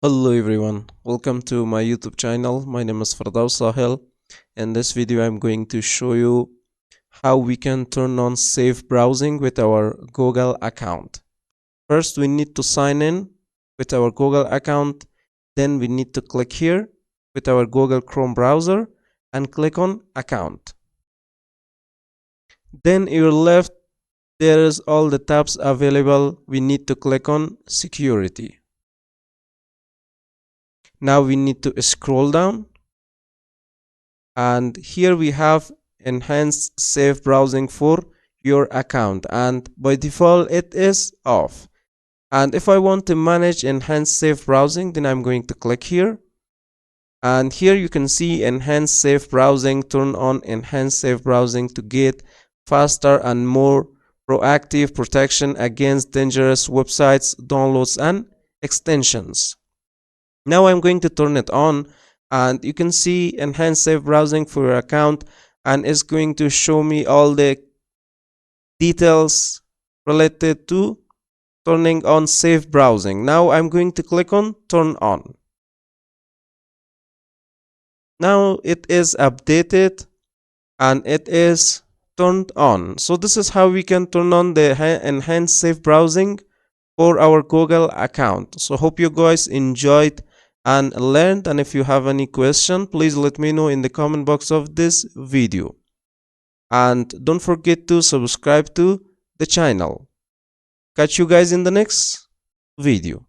Hello everyone, welcome to my YouTube channel. My name is Firdaus Sahel. In this video, I'm going to show you how we can turn on safe browsing with our Google account. First, we need to sign in with our Google account. Then we need to click here with our Google Chrome browser and click on account. Then your left, there is all the tabs available. We need to click on security. Now we need to scroll down, and here we have enhanced safe browsing for your account, and by default it is off. And if I want to manage enhanced safe browsing, then I'm going to click here, and here you can see enhanced safe browsing. Turn on enhanced safe browsing to get faster and more proactive protection against dangerous websites, downloads and extensions. Now I'm going to turn it on, and you can see enhanced safe browsing for your account, and it's going to show me all the details related to turning on safe browsing. Now I'm going to click on turn on. Now it is updated and it is turned on. So this is how we can turn on the enhanced safe browsing for our Google account. So hope you guys enjoyed and learned, and if you have any question, please let me know in the comment box of this video, and don't forget to subscribe to the channel. Catch you guys in the next video.